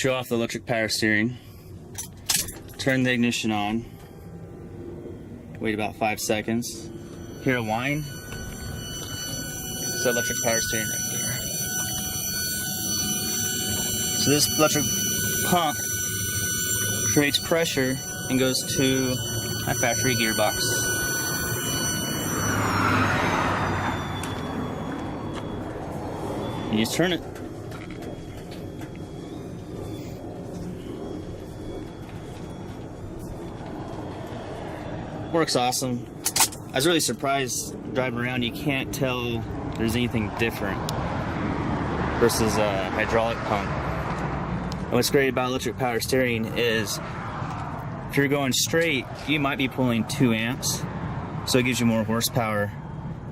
show off the electric power steering. Turn the ignition on. Wait about 5 seconds. Hear a whine. It's the electric power steering right here. So this electric pump creates pressure and goes to my factory gearbox. You just turn it. Works awesome. I was really surprised driving around. You can't tell there's anything different versus a hydraulic pump. And what's great about electric power steering is if you're going straight, you might be pulling 2 amps, so it gives you more horsepower.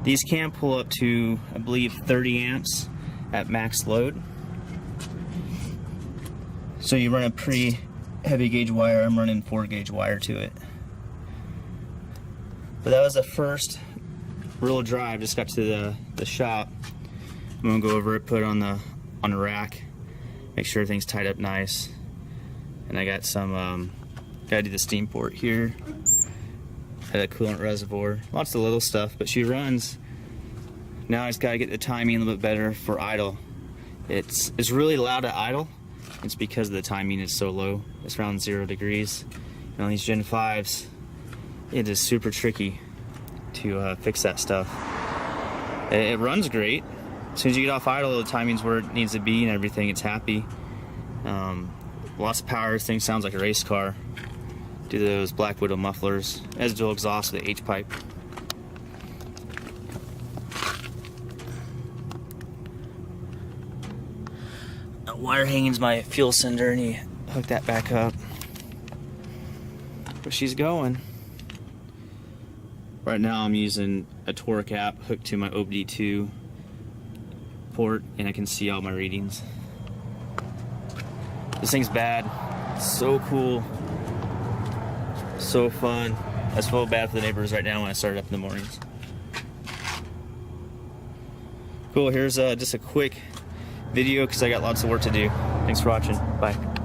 These can pull up to, I believe, 30 amps at max load. So you run a pretty heavy gauge wire. I'm running 4 gauge wire to it. But that was the first real drive. Just got to the shop. I'm gonna go over it, put it on the rack, make sure everything's tied up nice. And I got some, gotta do the steam port here. Had a coolant reservoir, lots of little stuff, but she runs. Now I just gotta get the timing a little bit better for idle. It's really loud at idle. It's because the timing is so low. It's around 0 degrees. And on these Gen 5s, it is super tricky to fix that stuff. It runs great. As soon as you get off idle, the timing's where it needs to be and everything, it's happy. Lots of power. This thing sounds like a race car. Do those Black Widow mufflers. It has dual exhaust with the H-pipe. Wire hanging's my fuel sender, and you hook that back up. But she's going. Right now I'm using a torque app hooked to my OBD2 port, and I can see all my readings. This thing's bad. It's so cool. So fun. I feel bad for the neighbors right now when I started up in the mornings. Cool, here's just a quick video because I got lots of work to do. Thanks for watching. Bye.